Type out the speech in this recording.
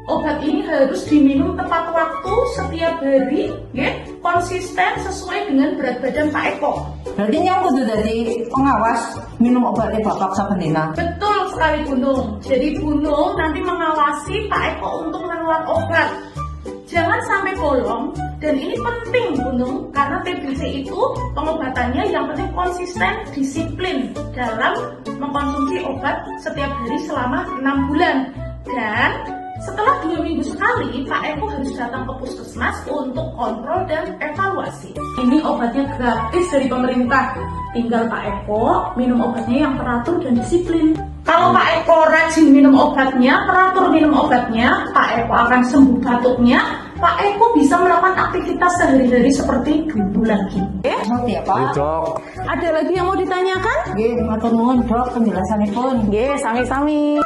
Obat ini harus diminum tepat waktu setiap hari, ya, konsisten sesuai dengan berat badan Pak Eko. Berarti yang kudu dari pengawas minum obatnya Bapak saben dina. Betul sekali Gunung. Jadi Gunung nanti mengawasi Pak Eko untuk menelan obat. Jangan sampai bolong, dan ini penting Gunung, karena TBC itu pengobatannya yang penting konsisten, disiplin dalam mengkonsumsi obat setiap hari selama 6 bulan. Dan setelah 2 minggu sekali, Pak Eko harus datang ke puskesmas untuk kontrol dan evaluasi. Ini obatnya gratis dari pemerintah. Tinggal Pak Eko minum obatnya yang teratur dan disiplin. Kalau Pak Eko rajin minum obatnya, teratur minum obatnya, Pak Eko akan sembuh batuknya. Pak Eko bisa melakukan aktivitas sehari-hari seperti dulu lagi. Ngerti ya Pak? Dok. Ada lagi yang mau ditanyakan? Nggih, matur nuwun Dok penjelasanipun. Nggih, sami-sami.